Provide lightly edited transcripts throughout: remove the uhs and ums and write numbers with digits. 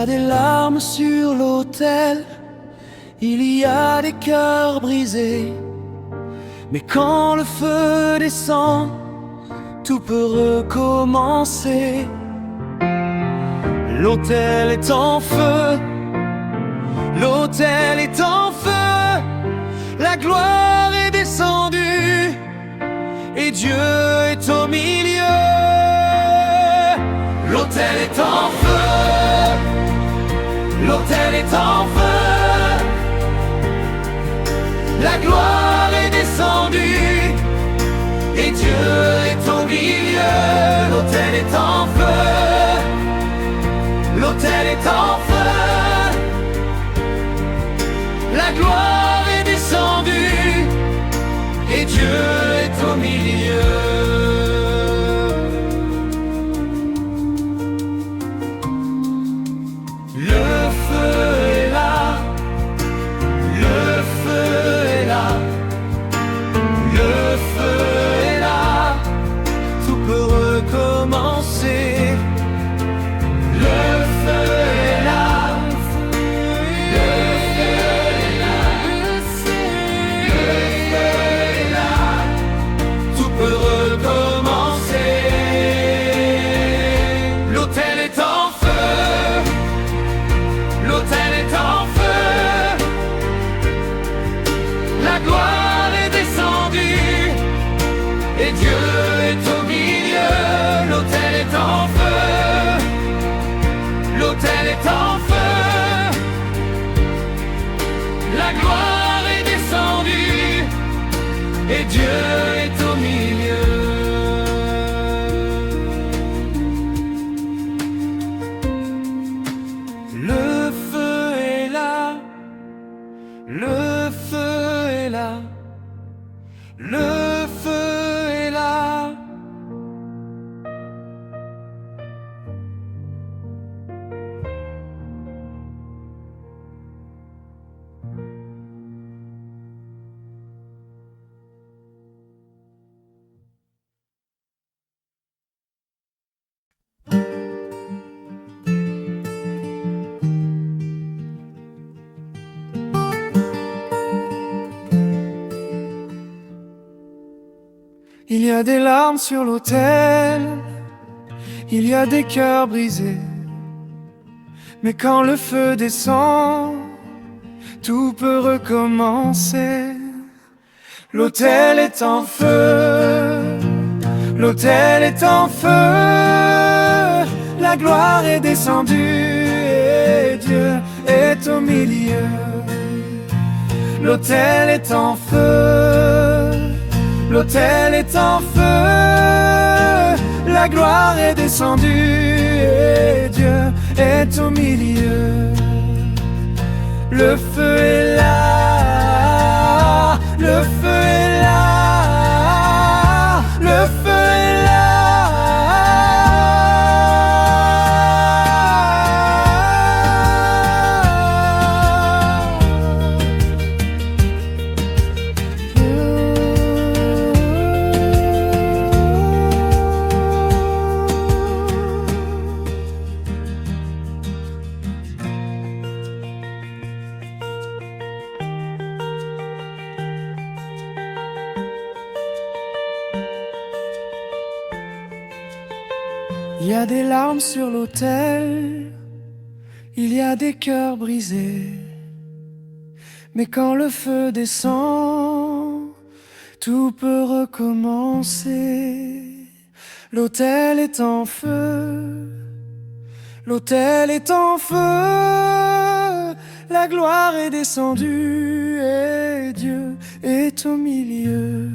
a des larmes sur l'autel, il y a des cœurs brisés. Mais quand le feu descend, tout peut recommencer. L'autel est en feu, l'autel est en feu, la gloire est descendue et Dieu est au milieu. L'autel est en feu, l'autel est en feu, la gloire est descendue et Dieu est au milieu. L'autel est en feu, l'autel est en feu, la gloire est descendue et Dieu est au milieu. Le feu est là, le feu est là, le feu est là, tout peut recommencer. Le feu est là, le feu est là, le feu est là, tout peut recommencer. L'autel est en feu, l'autel est en feu, la gloire est descendue et Dieu est au milieu. L'autel est en feu, l'autel est en feu, la gloire est descendue et Dieu est au milieu. Le feu est là, le feu est là, le feu est là. Il y a des larmes sur l'autel, il y a des cœurs brisés. Mais quand le feu descend, tout peut recommencer. L'autel est en feu, l'autel est en feu, la gloire est descendue et Dieu est au milieu. L'autel est en feu, l'autel est en feu, la gloire est descendue et Dieu est au milieu. Le feu est là, le feu est là, le feu est là. Il y a des larmes sur l'autel, il y a des cœurs brisés. Mais quand le feu descend, tout peut recommencer. L'autel est en feu, l'autel est en feu, la gloire est descendue et Dieu est au milieu.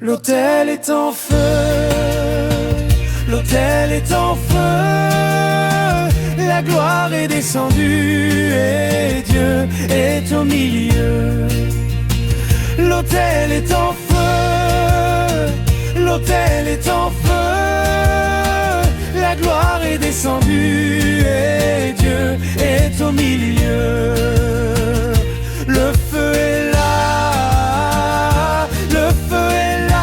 L'autel est en feu, l'autel est en feu, la gloire est descendue et Dieu est au milieu. L'autel est en feu, l'autel est en feu, la gloire est descendue et Dieu est au milieu. Le feu est là, le feu est là.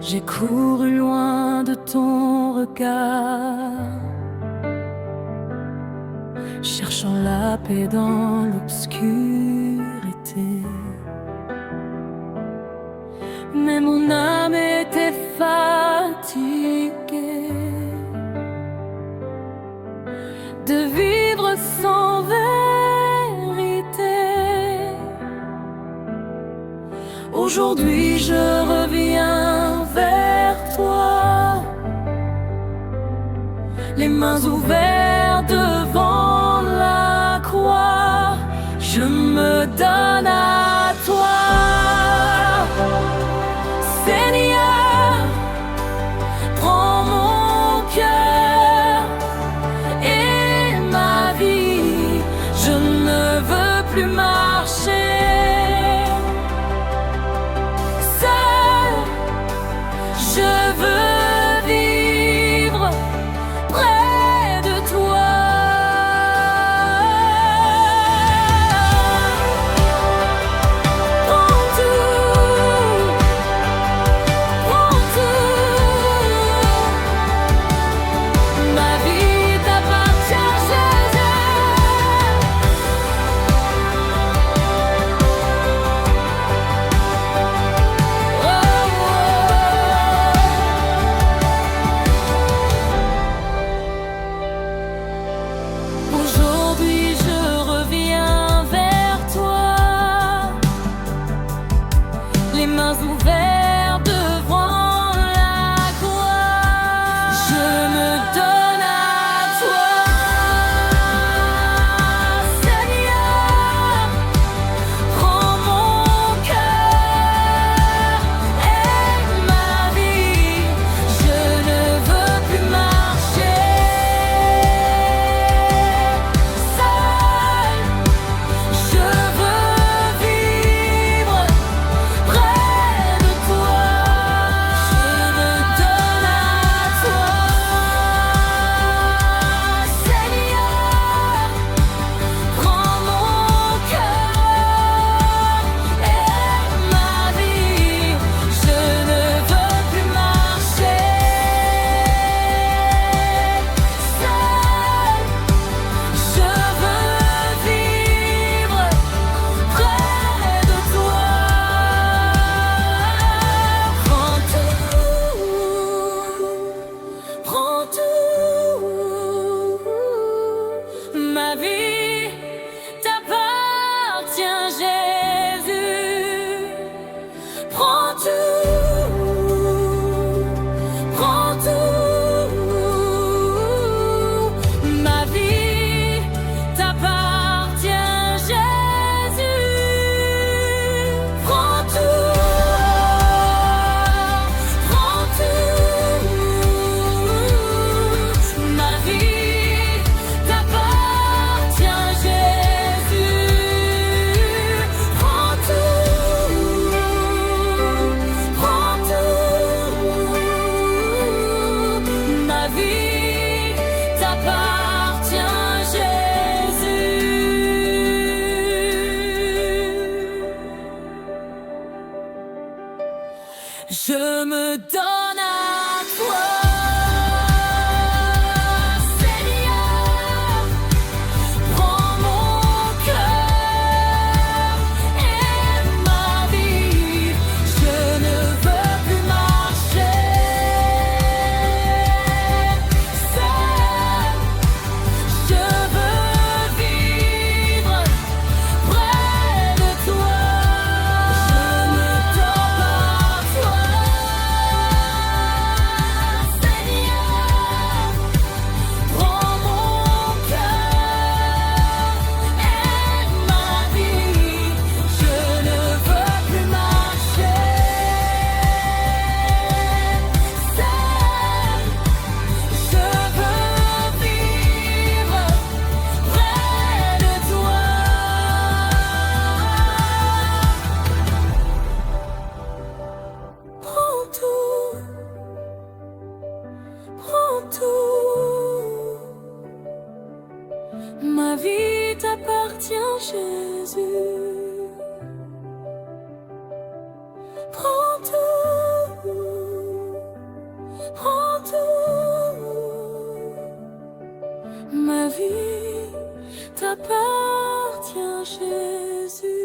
J'ai couru loin de ton regard, cherchant la paix dans l'obscurité. Mais mon âme était fatiguée de vivre sans vérité. Aujourd'hui je reviens vers toi, les mains ouvertes devant la croix. Je me donne à toi, Seigneur, prends mon cœur et ma vie. Je ne veux plus marcher seul, je veux vivre près de toi. Prends tout, ma vie t'appartient, aujourd'hui je reviens vers toi, les mains ouvertes devant la croix. Je me donne à toi, Seigneur, prends mon cœur et ma vie. Je ne veux plus marcher seul, je veux vivre près de toi. Je me donne à toi, Seigneur, prends mon cœur et ma vie. Je ne veux plus marcher seul, je veux vivre près de toi. Prends tout, ma vie t'appartient, Jésus. Prends tout, ma vie t'appartient, Jésus. Prends tout, ma vie t'appartient, Jésus. Prends tout, ma vie t'appartient, Jésus. Je me donne à toi, Seigneur, prends mon cœur et ma vie. Je ne veux plus marcher seul, je veux vivre près de toi. Je me donne à toi, Ma vie t'appartient, Jésus. Prends tout. t'appartient, Jésus.